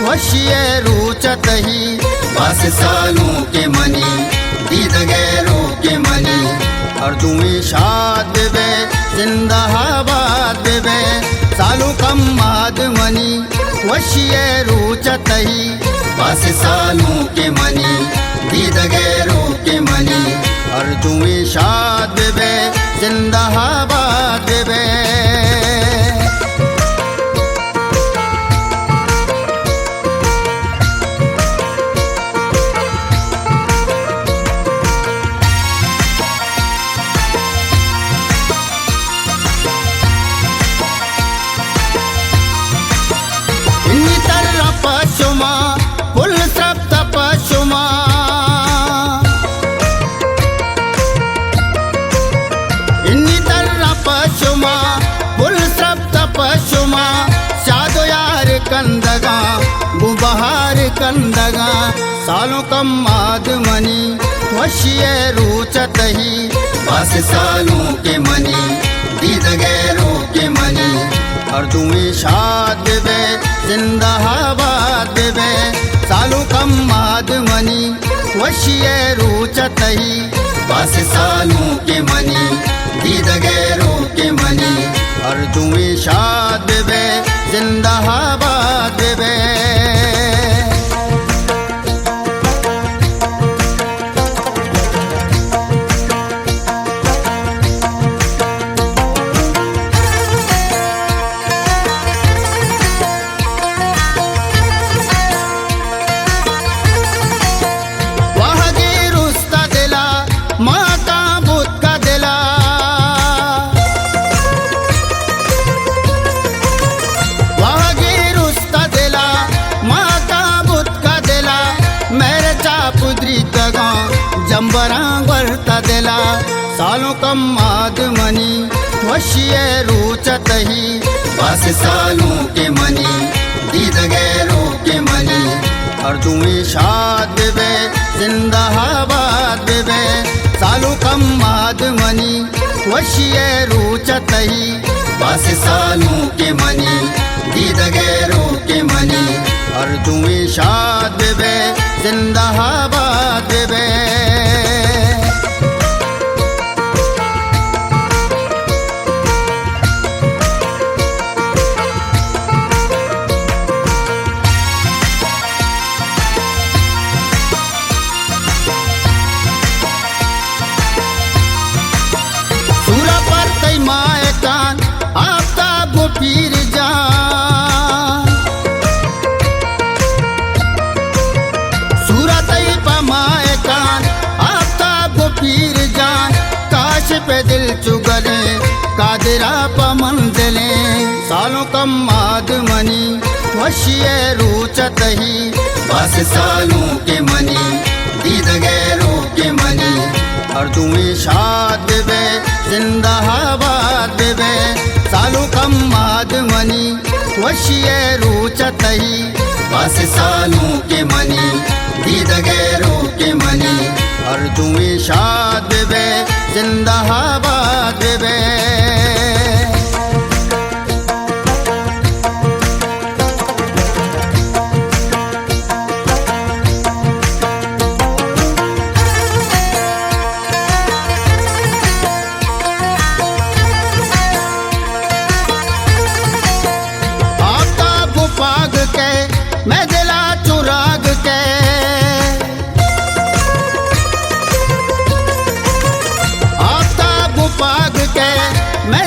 वश्य रुचतहि बस सालों के मनी दीद गैरों के मनी अर्जुई शाद बे जिंदाबाद बे सालों कम माद मनी वश्य रुचतहि बस सालों के मनी दीद गैरों के मनी अर्जुई शाद बे जिंदाबाद बे कंदगा गुबहार कंदगा सालों कम माद मनी वश्य रुचतहि बस सालों के मनी दीद गैरों के मनी अर्जुई शाद बे जिंदाबाद बे सालों कम माद मनी वश्य रुचतहि बस सालों के मनी दीद गैरों के मनी अर्जुई शाद बे जिंदाबाद बे जंबरा वर्ता दिला सालों कम माद मनी वश्य रुचतहि बस सालों के मनी दीद गैरों के मनी अर्जुई शाद बे जिंदाबाद बे सालों कम माद मनी वश्य रुचतहि बस सालों के मनी दीद गैरों के मनी अर्जुई शाद बे जिंदाबाद बे सूरा पर तई माए कान आफ्ताब पीर जान सूरा तई पमाए कान आफ्ताब पीर जान काश पे दिल चुगले कादिरा पमंदले सालों कम माद मनी वश्य रुचतहि बस सालों के मनी दीद गैरों के मनी अर्जुई शाद बे जिंदाबाद बे सालों कम माद मनी वश्य रुचतहि बस सालों के मनी दीद गैरों के मनी अर्जुई शाद बे जिंदाबाद बे मैं दिला चुराग के आफ्ताब पाग के मैं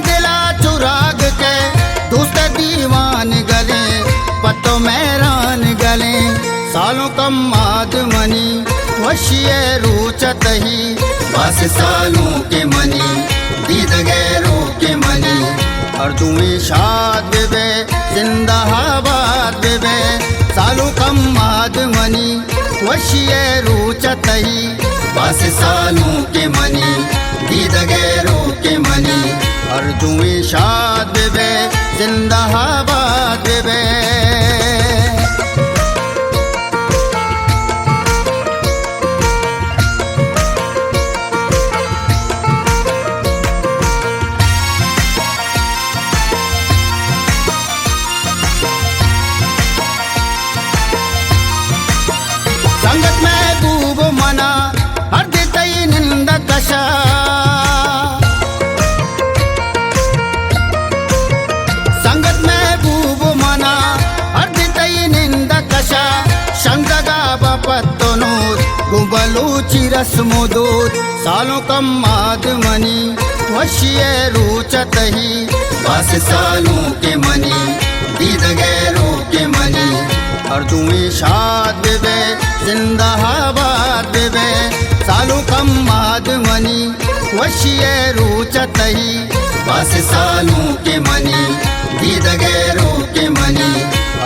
सालों कम आदमनी वशिये रूचतही बस सालों के मनी दीद गैरों के मनी अर्जुमी शाद बेबे जिंदाबाद बेबे सालों कम आदमनी वशिये रूचतही बस सालों के मनी दीद गैरों के मनी अर्जुमी शाद बेबे जिंदाबाद बेबे संगत महबूब मना हर देतई निंद कशा संगत महबूब मना हर देतई निंद कशा शंदगा बपत्तनूर गुबलू चिरस मुदूर सालों कम आदमनी वशिये रूचतही बस सालों के मनी दीद गैरों के मनी अर्जुमी शाद बेबे जिंदाबाद बेबे सालों कम आदमनी वशिये रूचतही बस सालों के मनी दीद गैरों के मनी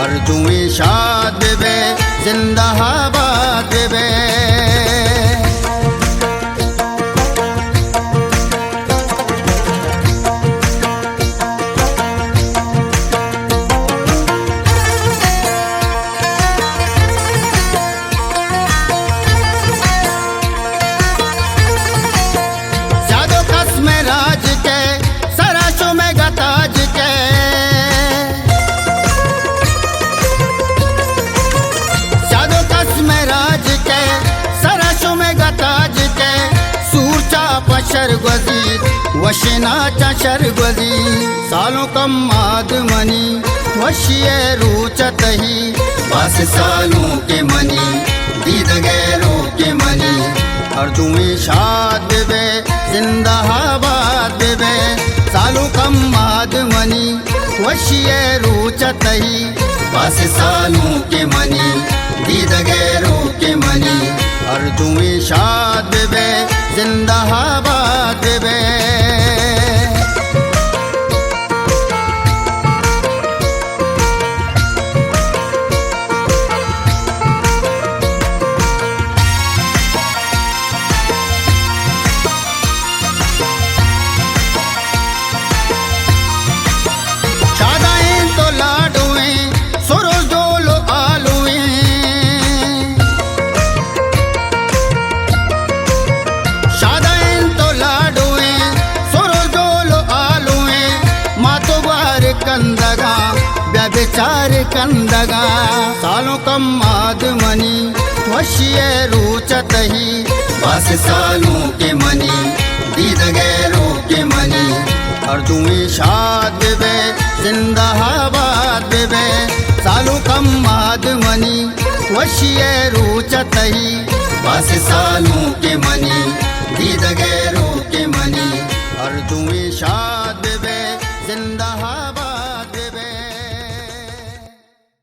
अर्जुमी शाद बेबे जिंदाबाद बेबे में राज के सराशों में गताज के साधो कस में राज के सराशों में गताज के सूरचा पशर गजीर वशिना चशर गजीर सालों कम आदमनी वशिये रूचतही बस सालों के मनी दीद गैरों के मनी अर्जुमी शाद बेबे जिंदाबाद बेबे सालों कम आदमनी वशिये रूचतही बस सालों के मनी दीद गैरों के मनी अर्जुमी शाद बेबे जिंदाबाद बेबे कंदगा व्यभिचार कंदगा सालों कम आदमनी वशिये रूचतही बस सालों के मनी दीद गैरों के मनी अर्जुमी शाद बेबे जिंदाबाद बेबे सालों कम आदमनी वशिये रूचतही बस सालों के मनी दीद गैरों